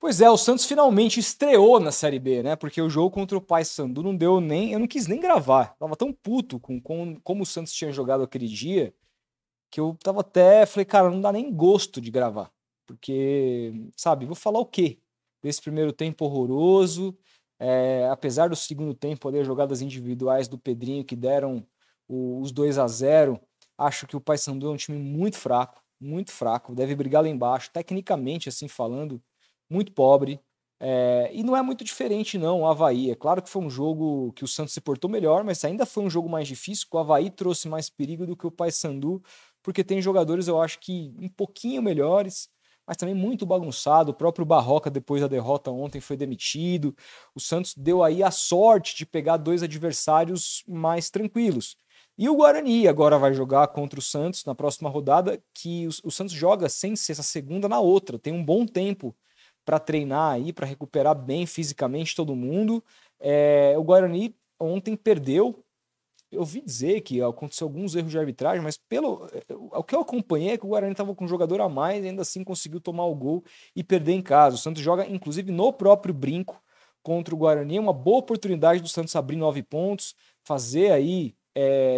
Pois é, o Santos finalmente estreou na Série B, né? Porque o jogo contra o Paysandu não deu nem. Eu não quis nem gravar. Tava tão puto com como o Santos tinha jogado aquele dia que eu tava até. Falei, cara, não dá nem gosto de gravar. Porque, sabe, vou falar o quê? Desse primeiro tempo horroroso. Apesar do segundo tempo ali, as jogadas individuais do Pedrinho que deram os 2-0, acho que o Paysandu é um time muito fraco, muito fraco. Deve brigar lá embaixo, tecnicamente, assim falando muito pobre. E não é muito diferente, não, o Avaí. É claro que foi um jogo que o Santos se portou melhor, mas ainda foi um jogo mais difícil, que o Avaí trouxe mais perigo do que o Paysandu, porque tem jogadores, eu acho que um pouquinho melhores, mas também muito bagunçado. O próprio Barroca, depois da derrota ontem, foi demitido. O Santos deu aí a sorte de pegar dois adversários mais tranquilos. E o Guarani agora vai jogar contra o Santos na próxima rodada, que o Santos joga sem ser essa segunda na outra. Tem um bom tempo para treinar aí, para recuperar bem fisicamente todo mundo. O Guarani ontem perdeu. Eu ouvi dizer que aconteceu alguns erros de arbitragem, mas o que eu acompanhei é que o Guarani estava com um jogador a mais e ainda assim conseguiu tomar o gol e perder em casa. O Santos joga, inclusive, no próprio Brinco contra o Guarani. É uma boa oportunidade do Santos abrir 9 pontos, fazer aí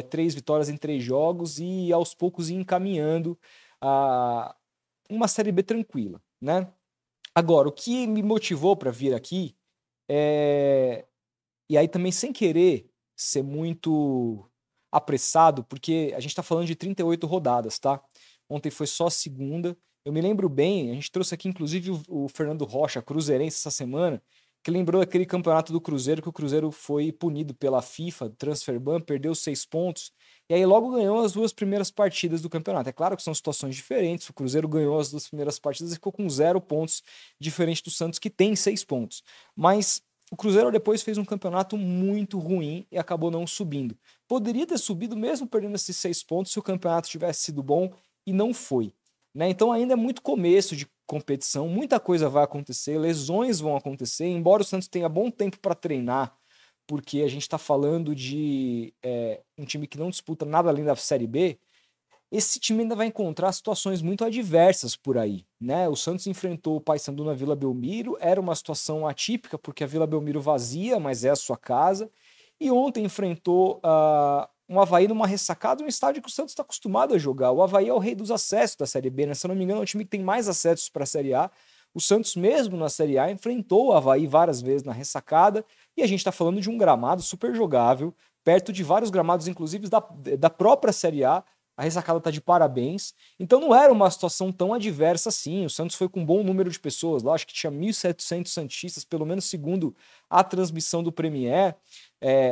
3 vitórias em 3 jogos e aos poucos ir encaminhando a uma Série B tranquila, né? Agora, o que me motivou para vir aqui é. E aí também sem querer ser muito apressado, porque a gente está falando de 38 rodadas, tá? Ontem foi só a segunda. Eu me lembro bem, a gente trouxe aqui inclusive o Fernando Rocha, cruzeirense, essa semana, que lembrou aquele campeonato do Cruzeiro, que o Cruzeiro foi punido pela FIFA, transfer ban, perdeu 6 pontos, e aí logo ganhou as 2 primeiras partidas do campeonato. É claro que são situações diferentes, o Cruzeiro ganhou as 2 primeiras partidas e ficou com 0 pontos, diferente do Santos, que tem 6 pontos. Mas o Cruzeiro depois fez um campeonato muito ruim e acabou não subindo. Poderia ter subido mesmo perdendo esses 6 pontos se o campeonato tivesse sido bom e não foi, né? Então ainda é muito começo de competição, muita coisa vai acontecer, lesões vão acontecer, embora o Santos tenha bom tempo para treinar, porque a gente está falando de um time que não disputa nada além da Série B. Esse time ainda vai encontrar situações muito adversas por aí, né? O Santos enfrentou o Paysandu na Vila Belmiro, era uma situação atípica porque a Vila Belmiro vazia, mas é a sua casa. E ontem enfrentou um Avaí numa ressacada, um estádio que o Santos está acostumado a jogar. O Avaí é o rei dos acessos da Série B, né? Se eu não me engano, é o time que tem mais acessos para a Série A. O Santos mesmo na Série A enfrentou o Avaí várias vezes na ressacada, e a gente está falando de um gramado super jogável, perto de vários gramados, inclusive da própria Série A ressacada tá de parabéns. Então não era uma situação tão adversa assim. O Santos foi com um bom número de pessoas lá, acho que tinha 1.700 santistas, pelo menos segundo a transmissão do Premier.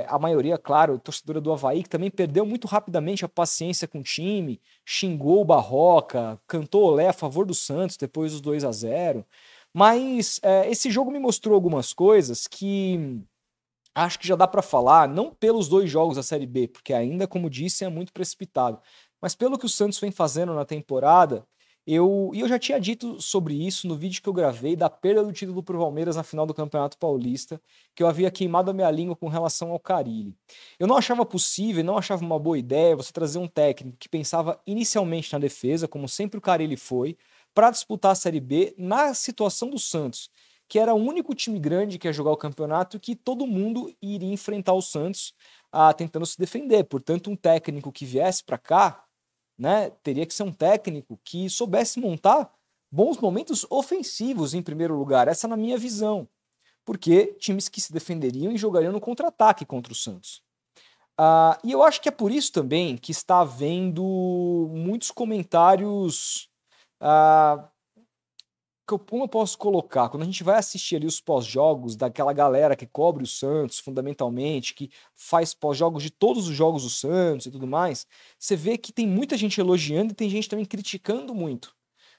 A maioria, claro, torcedora do Avaí, que também perdeu muito rapidamente a paciência com o time, xingou o Barroca, cantou olé a favor do Santos depois dos 2-0. Mas esse jogo me mostrou algumas coisas que acho que já dá para falar, não pelos 2 jogos da Série B, porque ainda, como disse, é muito precipitado, mas pelo que o Santos vem fazendo na temporada. E eu já tinha dito sobre isso no vídeo que eu gravei da perda do título para o Palmeiras na final do Campeonato Paulista, que eu havia queimado a minha língua com relação ao Carille. Eu não achava possível, não achava uma boa ideia você trazer um técnico que pensava inicialmente na defesa, como sempre o Carille foi, para disputar a Série B na situação do Santos, que era o único time grande que ia jogar o campeonato e que todo mundo iria enfrentar o Santos tentando se defender. Portanto, um técnico que viesse para cá, né, teria que ser um técnico que soubesse montar bons momentos ofensivos em primeiro lugar. Essa é na minha visão. Porque times que se defenderiam e jogariam no contra-ataque contra o Santos. E eu acho que é por isso também que está havendo muitos comentários. Como eu posso colocar? Quando a gente vai assistir ali os pós-jogos daquela galera que cobre o Santos, fundamentalmente, que faz pós-jogos de todos os jogos do Santos e tudo mais, você vê que tem muita gente elogiando e tem gente também criticando muito.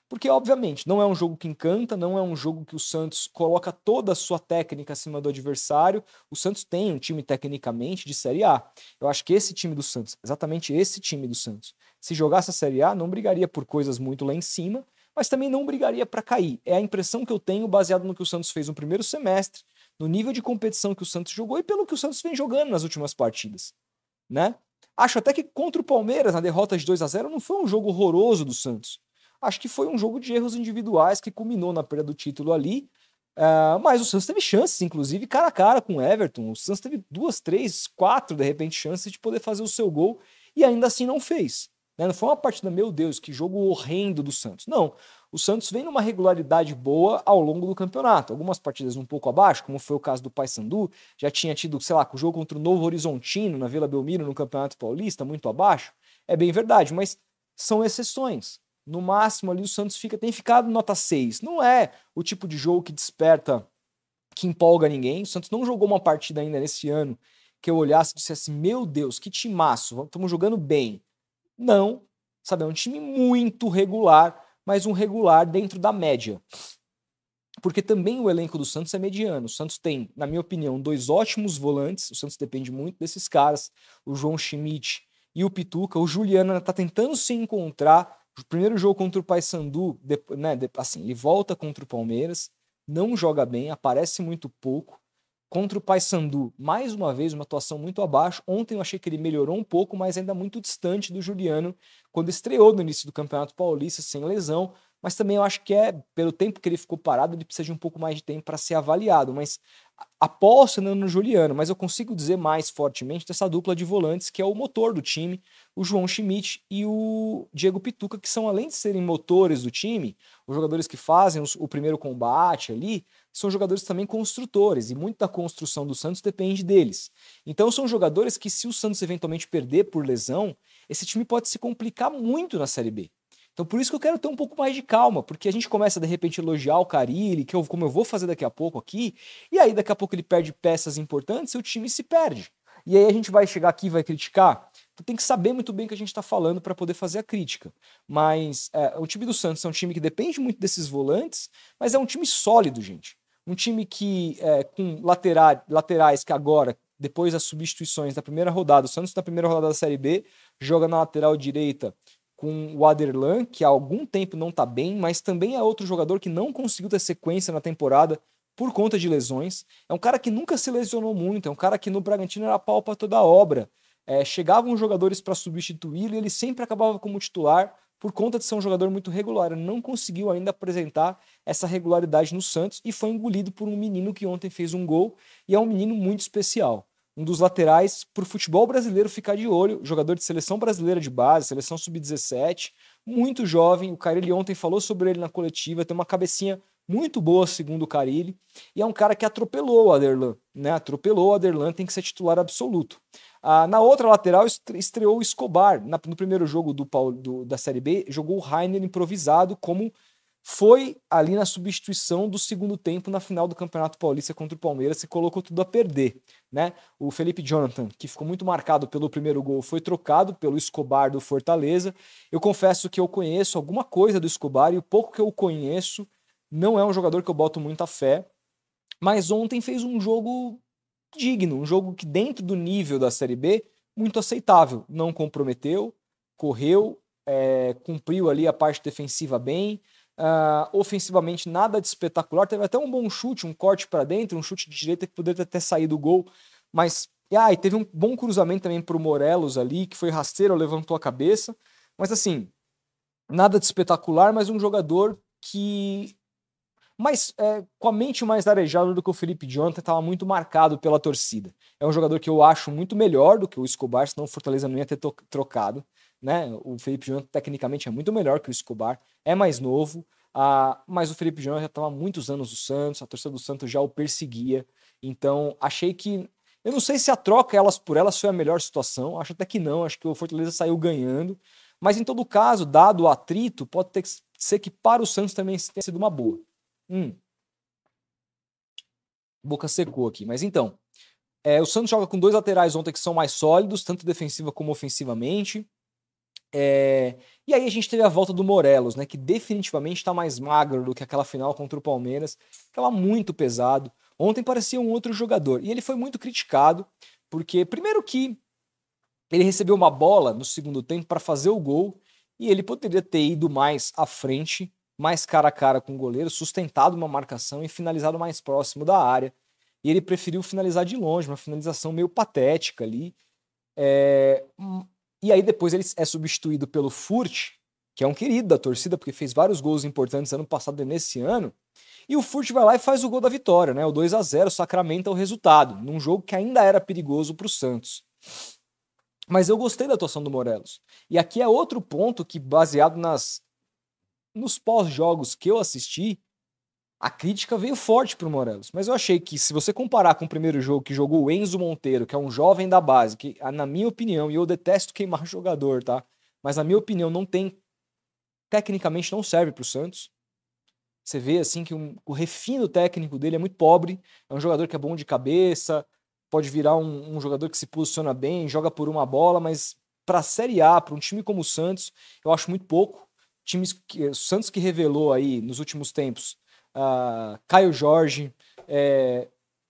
Porque, obviamente, não é um jogo que encanta, não é um jogo que o Santos coloca toda a sua técnica acima do adversário. O Santos tem um time tecnicamente de Série A. Eu acho que esse time do Santos, exatamente esse time do Santos, se jogasse a Série A, não brigaria por coisas muito lá em cima, mas também não brigaria para cair. É a impressão que eu tenho baseado no que o Santos fez no primeiro semestre, no nível de competição que o Santos jogou e pelo que o Santos vem jogando nas últimas partidas, né? Acho até que contra o Palmeiras, na derrota de 2-0, não foi um jogo horroroso do Santos. Acho que foi um jogo de erros individuais que culminou na perda do título ali, Mas o Santos teve chances, inclusive, cara a cara com o Everton. O Santos teve 2, 3, 4, de repente, chances de poder fazer o seu gol e ainda assim não fez. Né? Não foi uma partida, meu Deus, que jogo horrendo do Santos. Não. O Santos vem numa regularidade boa ao longo do campeonato. Algumas partidas um pouco abaixo, como foi o caso do Paysandu, já tinha tido, sei lá, o jogo contra o Novo Horizontino na Vila Belmiro no Campeonato Paulista, muito abaixo. É bem verdade, mas são exceções. No máximo ali o Santos tem ficado nota 6. Não é o tipo de jogo que desperta, que empolga ninguém. O Santos não jogou uma partida ainda nesse ano que eu olhasse e dissesse, meu Deus, que timaço, estamos jogando bem. Não, sabe, é um time muito regular, mas um regular dentro da média. Porque também o elenco do Santos é mediano. O Santos tem, na minha opinião, 2 ótimos volantes. O Santos depende muito desses caras, o João Schmidt e o Pituca. O Juliano está tentando se encontrar. O primeiro jogo contra o Paysandu, assim, ele volta contra o Palmeiras, não joga bem, aparece muito pouco. Contra o Paysandu, mais uma vez, uma atuação muito abaixo. Ontem eu achei que ele melhorou um pouco, mas ainda muito distante do Juliano, quando estreou no início do Campeonato Paulista, sem lesão. Mas também eu acho que pelo tempo que ele ficou parado, ele precisa de um pouco mais de tempo para ser avaliado. Mas aposto no Juliano, mas eu consigo dizer mais fortemente dessa dupla de volantes, que é o motor do time, o João Schmidt e o Diego Pituca, que são, além de serem motores do time, os jogadores que fazem o primeiro combate ali, são jogadores também construtores, e muito da construção do Santos depende deles. Então são jogadores que, se o Santos eventualmente perder por lesão, esse time pode se complicar muito na Série B. Então por isso que eu quero ter um pouco mais de calma, porque a gente começa de repente a elogiar o Carille, como eu vou fazer daqui a pouco aqui, e aí daqui a pouco ele perde peças importantes e o time se perde. E aí a gente vai chegar aqui e vai criticar. Então tem que saber muito bem o que a gente está falando para poder fazer a crítica. Mas o time do Santos é um time que depende muito desses volantes, mas é um time sólido, gente. Um time que, com laterais que agora, depois das substituições da primeira rodada, o Santos na primeira rodada da Série B, joga na lateral direita com o Aderlan, que há algum tempo não está bem, mas também é outro jogador que não conseguiu ter sequência na temporada por conta de lesões. É um cara que nunca se lesionou muito, é um cara que no Bragantino era pau para toda a obra. Chegavam jogadores para substituí-lo e ele sempre acabava como titular por conta de ser um jogador muito regular. Ele não conseguiu ainda apresentar essa regularidade no Santos e foi engolido por um menino que ontem fez um gol e é um menino muito especial. Um dos laterais para o futebol brasileiro ficar de olho, jogador de seleção brasileira de base, seleção sub-17, muito jovem. O Carille ontem falou sobre ele na coletiva, tem uma cabecinha muito boa, segundo o Carille, e é um cara que atropelou o Aderlan, né? Atropelou o Aderlan, tem que ser titular absoluto. Na outra lateral estreou o Escobar. No primeiro jogo da Série B, jogou o Rainer improvisado, como foi ali na substituição do segundo tempo na final do Campeonato Paulista contra o Palmeiras, se colocou tudo a perder, né? O Felipe Jonathan, que ficou muito marcado pelo primeiro gol, foi trocado pelo Escobar do Fortaleza. Eu confesso que eu conheço alguma coisa do Escobar e o pouco que eu conheço não é um jogador que eu boto muita fé, mas ontem fez um jogo digno, um jogo que dentro do nível da Série B, muito aceitável. Não comprometeu, correu, cumpriu ali a parte defensiva bem, ofensivamente nada de espetacular, teve até um bom chute, um corte para dentro, um chute de direita que poderia ter saído o gol, mas e teve um bom cruzamento também para o Morelos ali, que foi rasteiro, levantou a cabeça, mas assim, nada de espetacular, mas um jogador que com a mente mais arejada do que o Felipe Jonathan, estava muito marcado pela torcida. É um jogador que eu acho muito melhor do que o Escobar, senão o Fortaleza não ia ter trocado. Né? O Felipe Jonathan tecnicamente é muito melhor que o Escobar, é mais novo, mas o Felipe Jonathan já estava há muitos anos no Santos, a torcida do Santos já o perseguia, então achei que, eu não sei se a troca elas por elas foi a melhor situação, acho até que não, acho que o Fortaleza saiu ganhando, mas em todo caso, dado o atrito, pode ser que para o Santos também tenha sido uma boa. Boca secou aqui, mas então, o Santos joga com 2 laterais ontem que são mais sólidos, tanto defensiva como ofensivamente. E aí a gente teve a volta do Morelos, né, que definitivamente está mais magro do que aquela final contra o Palmeiras, estava muito pesado. Ontem parecia um outro jogador, e ele foi muito criticado, porque primeiro que ele recebeu uma bola no segundo tempo para fazer o gol, e ele poderia ter ido mais à frente, mais cara a cara com o goleiro, sustentado uma marcação e finalizado mais próximo da área. E ele preferiu finalizar de longe, uma finalização meio patética ali. E aí depois ele é substituído pelo Furt, que é um querido da torcida, porque fez vários gols importantes ano passado e nesse ano. E o Furt vai lá e faz o gol da vitória, né? O 2-0 sacramenta o resultado, num jogo que ainda era perigoso para o Santos. Mas eu gostei da atuação do Morelos. E aqui é outro ponto que, baseado nos pós-jogos que eu assisti, a crítica veio forte pro Morelos. Mas eu achei que, se você comparar com o primeiro jogo que jogou o Enzo Monteiro, que é um jovem da base, que, na minha opinião, e eu detesto queimar jogador, tá? Mas na minha opinião, tecnicamente não serve pro Santos. Você vê, assim, que o refino técnico dele é muito pobre. É um jogador que é bom de cabeça, pode virar um jogador que se posiciona bem, joga por uma bola, mas pra Série A, para um time como o Santos, eu acho muito pouco. O Santos que revelou aí, nos últimos tempos, Caio Jorge,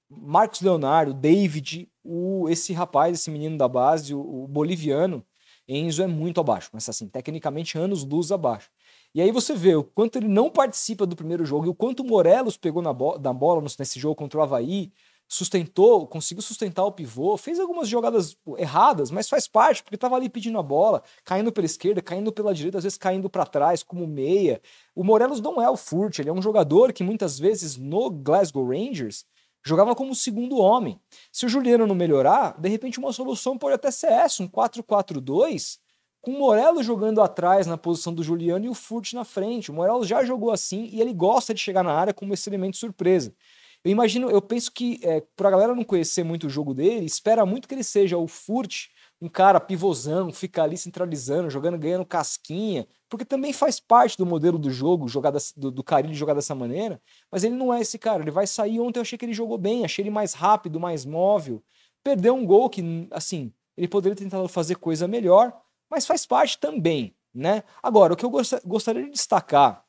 Marcos Leonardo, David, esse rapaz, esse menino da base, o boliviano, Enzo é muito abaixo, mas assim, tecnicamente anos-luz abaixo. E aí você vê o quanto ele não participa do primeiro jogo e o quanto o Morelos pegou na bola nesse jogo contra o Avaí, conseguiu sustentar o pivô, fez algumas jogadas erradas, mas faz parte, porque estava ali pedindo a bola, caindo pela esquerda, caindo pela direita, às vezes caindo para trás como meia. O Morelos não é o Furt, ele é um jogador que muitas vezes no Glasgow Rangers jogava como segundo homem. Se o Juliano não melhorar, de repente uma solução pode até ser essa, um 4-4-2, com o Morelos jogando atrás na posição do Juliano e o Furt na frente. O Morelos já jogou assim e ele gosta de chegar na área como esse elemento surpresa. Eu penso que, pra galera não conhecer muito o jogo dele, espera muito que ele seja o Furt, um cara pivôzão, fica ali centralizando, jogando, ganhando casquinha, porque também faz parte do modelo do jogo, do Carille jogar dessa maneira, mas ele não é esse cara, ele vai sair. Ontem eu achei que ele jogou bem, achei ele mais rápido, mais móvel, perdeu um gol que, assim, ele poderia tentar fazer coisa melhor, mas faz parte também, né? Agora, o que eu gostaria de destacar,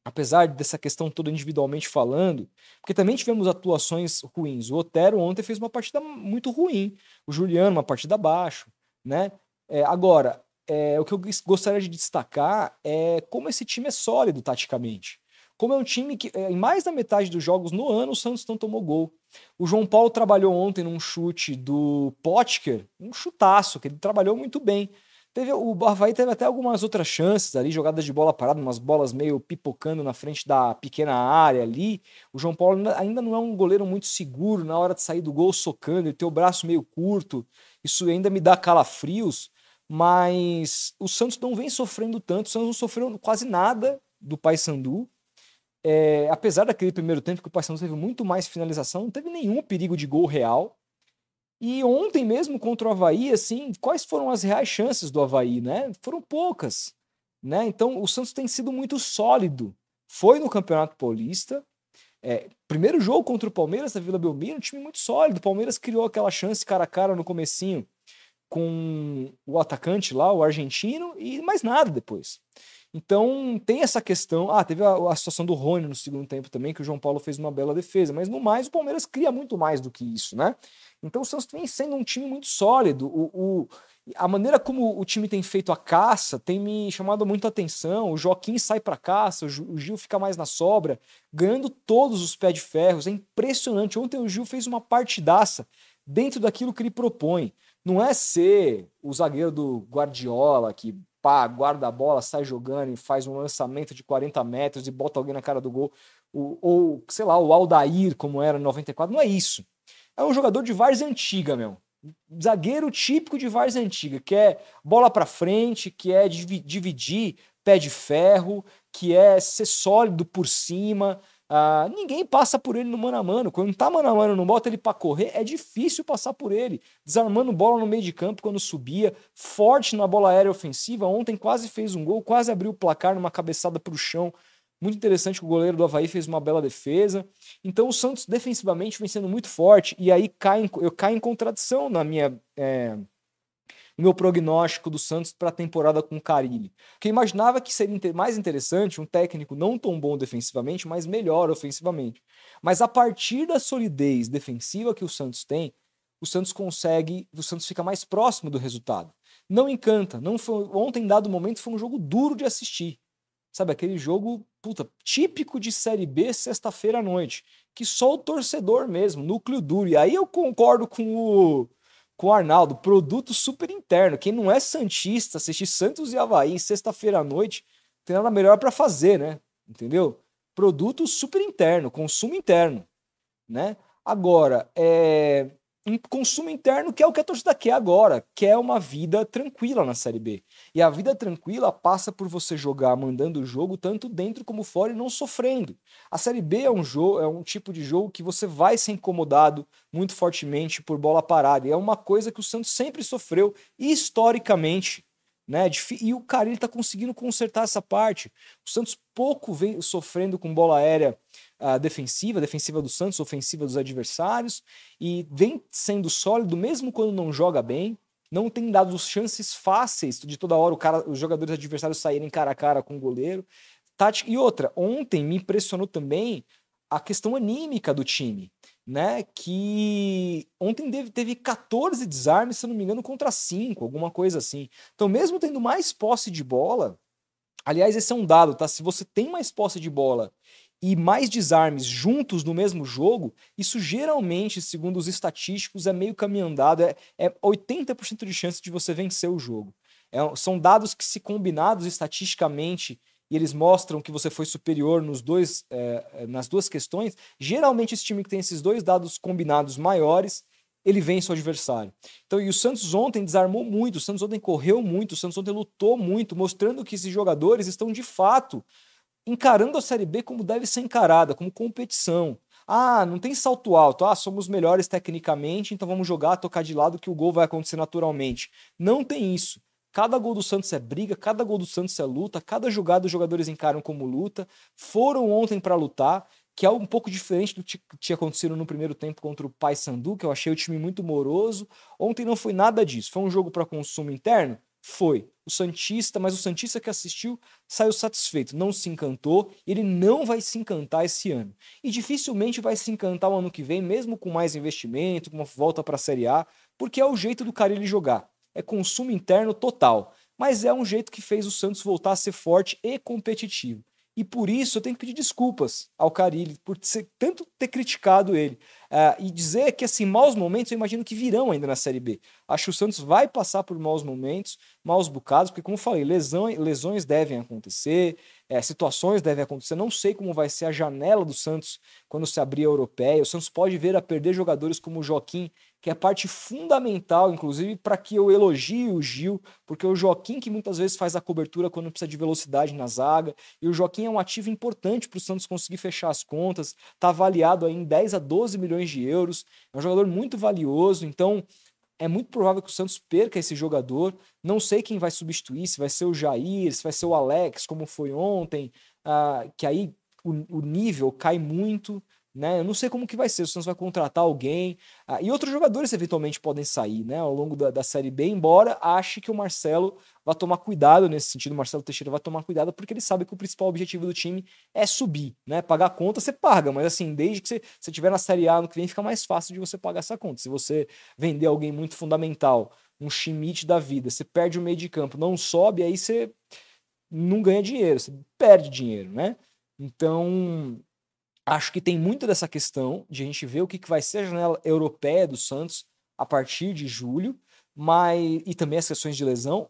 apesar dessa questão toda individualmente falando, porque também tivemos atuações ruins. O Otero ontem fez uma partida muito ruim, o Juliano uma partida abaixo, né? Agora, o que eu gostaria de destacar é como esse time é sólido taticamente. Como é um time que, em mais da metade dos jogos no ano, o Santos não tomou gol. O João Paulo trabalhou ontem num chute do Potker, um chutaço, que ele trabalhou muito bem. O Avaí teve até algumas outras chances ali, jogadas de bola parada, umas bolas meio pipocando na frente da pequena área ali. O João Paulo ainda não é um goleiro muito seguro na hora de sair do gol socando, ele tem o braço meio curto, isso ainda me dá calafrios, mas o Santos não vem sofrendo tanto, o Santos não sofreu quase nada do Paysandu. Apesar daquele primeiro tempo que o Paysandu teve muito mais finalização, não teve nenhum perigo de gol real. E ontem mesmo contra o Avaí, assim, quais foram as reais chances do Avaí, né? Foram poucas, né? Então o Santos tem sido muito sólido. Foi no Campeonato Paulista, primeiro jogo contra o Palmeiras da Vila Belmiro, um time muito sólido. O Palmeiras criou aquela chance cara a cara no comecinho com o atacante lá, o argentino, e mais nada depois. Então tem essa questão. Teve a situação do Rony no segundo tempo também, que o João Paulo fez uma bela defesa, mas no mais o Palmeiras cria muito mais do que isso, né? Então o Santos vem sendo um time muito sólido. A maneira como o time tem feito a caça tem me chamado muito a atenção. O Joaquim sai para caça, o Gil fica mais na sobra, ganhando todos os pés de ferros. É impressionante. Ontem o Gil fez uma partidaça dentro daquilo que ele propõe. Não é ser o zagueiro do Guardiola que guarda a bola, sai jogando e faz um lançamento de 40 metros e bota alguém na cara do gol. Ou sei lá, o Aldair, como era em 94. Não é isso. É um jogador de várzea antiga, meu. Zagueiro típico de várzea antiga, que é bola pra frente, que é dividir pé de ferro, que é ser sólido por cima. Ninguém passa por ele no mano a mano. Quando tá mano a mano, não bota ele pra correr, é difícil passar por ele. Desarmando bola no meio de campo quando subia, forte na bola aérea ofensiva. Ontem quase fez um gol, quase abriu o placar numa cabeçada pro chão. Muito interessante que o goleiro do Avaí fez uma bela defesa. Então o Santos defensivamente vem sendo muito forte, e aí eu caio em contradição no meu prognóstico do Santos para a temporada com o Carille. Porque eu imaginava que seria mais interessante um técnico não tão bom defensivamente, mas melhor ofensivamente. Mas a partir da solidez defensiva que o Santos tem, o Santos fica mais próximo do resultado. Não encanta. Ontem, em dado momento, foi um jogo duro de assistir. Sabe, aquele jogo, típico de Série B, sexta-feira à noite, que só o torcedor mesmo, núcleo duro. E aí eu concordo com o Arnaldo, produto super interno. Quem não é santista, assistir Santos e Avaí sexta-feira à noite, tem nada melhor para fazer, né? Entendeu? produto super interno, consumo interno, né? Agora, um consumo interno que é o que a torcida quer agora, que é uma vida tranquila na Série B. E a vida tranquila passa por você jogar mandando o jogo tanto dentro como fora e não sofrendo. A Série B é um tipo de jogo que você vai ser incomodado muito fortemente por bola parada. E é uma coisa que o Santos sempre sofreu historicamente, né? E o Carille tá conseguindo consertar essa parte. O Santos pouco vem sofrendo com bola aérea defensiva do Santos, ofensiva dos adversários, e vem sendo sólido mesmo quando não joga bem. Não tem dado chances fáceis de toda hora os jogadores adversários saírem cara a cara com o goleiro. E outra, ontem me impressionou também a questão anímica do time, né? Que ontem teve 14 desarmes, se eu não me engano, contra 5, alguma coisa assim. Então, mesmo tendo mais posse de bola, aliás, esse é um dado, tá? Se você tem mais posse de bola e mais desarmes juntos no mesmo jogo, isso geralmente, segundo os estatísticos, é meio caminho andado, é 80% de chance de você vencer o jogo. São dados que, se combinados estatisticamente, e eles mostram que você foi superior nas duas questões, geralmente esse time que tem esses dois dados combinados maiores, ele vence o adversário. Então, e o Santos ontem desarmou muito, o Santos ontem correu muito, o Santos ontem lutou muito, mostrando que esses jogadores estão de fato encarando a Série B como deve ser encarada, como competição. Ah, não tem salto alto, somos melhores tecnicamente, então vamos jogar, tocar de lado que o gol vai acontecer naturalmente. Não tem isso. Cada gol do Santos é briga, cada gol do Santos é luta, cada jogada os jogadores encaram como luta, foram ontem para lutar, que é um pouco diferente do que tinha acontecido no primeiro tempo contra o Paysandu, que eu achei o time muito moroso. Ontem não foi nada disso, foi um jogo para consumo interno? Foi. Mas o Santista que assistiu saiu satisfeito, não se encantou, ele não vai se encantar esse ano. E dificilmente vai se encantar o ano que vem, mesmo com mais investimento, com uma volta para a Série A, porque é o jeito do Carille jogar. É consumo interno total. Mas é um jeito que fez o Santos voltar a ser forte e competitivo. E por isso eu tenho que pedir desculpas ao Carille, por tanto ter criticado ele. E dizer que, assim, maus momentos eu imagino que virão ainda na Série B. Acho que o Santos vai passar por maus momentos, maus bocados, porque, como eu falei, lesões devem acontecer, situações devem acontecer. Não sei como vai ser a janela do Santos quando se abrir a Europeia. O Santos pode vir a perder jogadores como o Joaquim, que é parte fundamental, inclusive, para que eu elogie o Gil, porque o Joaquim que muitas vezes faz a cobertura quando precisa de velocidade na zaga, e o Joaquim é um ativo importante para o Santos conseguir fechar as contas, está avaliado aí em 10 a 12 milhões de euros, é um jogador muito valioso, então é muito provável que o Santos perca esse jogador. Não sei quem vai substituir, se vai ser o Jair, se vai ser o Alex, como foi ontem, que aí o nível cai muito, né? Eu não sei como que vai ser, o Santos vai contratar alguém, e outros jogadores eventualmente podem sair, né, ao longo da Série B, embora ache que o Marcelo vai tomar cuidado nesse sentido, o Marcelo Teixeira vai tomar cuidado, porque ele sabe que o principal objetivo do time é subir, né? Pagar a conta você paga, mas assim, desde que você estiver na Série A ano que vem, fica mais fácil de você pagar essa conta. Se você vender alguém muito fundamental, um Schmidt da vida, você perde o meio de campo, não sobe, aí você não ganha dinheiro, você perde dinheiro, né? Então, acho que tem muito dessa questão de a gente ver o que vai ser a janela europeia do Santos a partir de julho, e também as questões de lesão,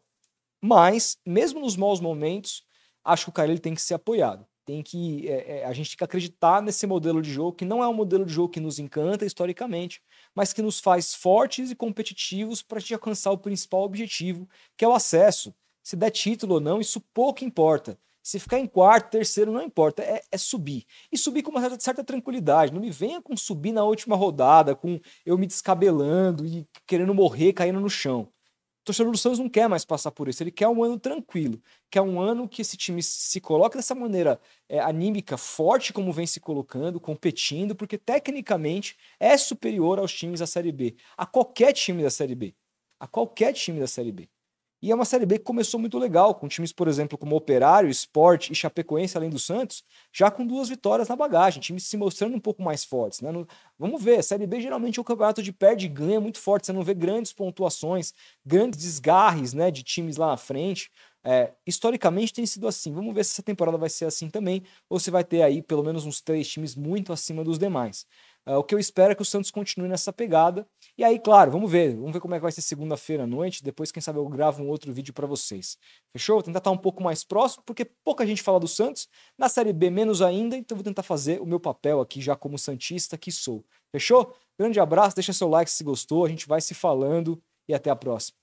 mas mesmo nos maus momentos, acho que o Carille tem que ser apoiado. A gente tem que acreditar nesse modelo de jogo, que não é um modelo de jogo que nos encanta historicamente, mas que nos faz fortes e competitivos para a gente alcançar o principal objetivo, que é o acesso. Se der título ou não, isso pouco importa. Se ficar em quarto, terceiro, não importa, é subir. E subir com uma certa tranquilidade. Não me venha com subir na última rodada, com eu me descabelando e querendo morrer, caindo no chão. O torcedor do Santos não quer mais passar por isso, ele quer um ano tranquilo, quer um ano que esse time se coloque dessa maneira anímica, forte como vem se colocando, competindo, porque tecnicamente é superior aos times da Série B, a qualquer time da Série B, a qualquer time da Série B. E é uma Série B que começou muito legal, com times, por exemplo, como Operário, Sport e Chapecoense, além do Santos, já com 2 vitórias na bagagem, times se mostrando um pouco mais fortes, né? Vamos ver, a Série B geralmente é um campeonato de perde e ganha muito forte, você não vê grandes pontuações, grandes desgarres, né, de times lá na frente. Historicamente tem sido assim. Vamos ver se essa temporada vai ser assim também, ou se vai ter aí pelo menos uns 3 times muito acima dos demais. O que eu espero é que o Santos continue nessa pegada. E aí, claro, vamos ver como é que vai ser segunda-feira à noite. Depois, quem sabe, eu gravo um outro vídeo para vocês. Fechou? Vou tentar estar um pouco mais próximo, porque pouca gente fala do Santos. Na Série B, menos ainda. Então, vou tentar fazer o meu papel aqui, já como santista que sou. Fechou? Grande abraço, deixa seu like se gostou. A gente vai se falando e até a próxima.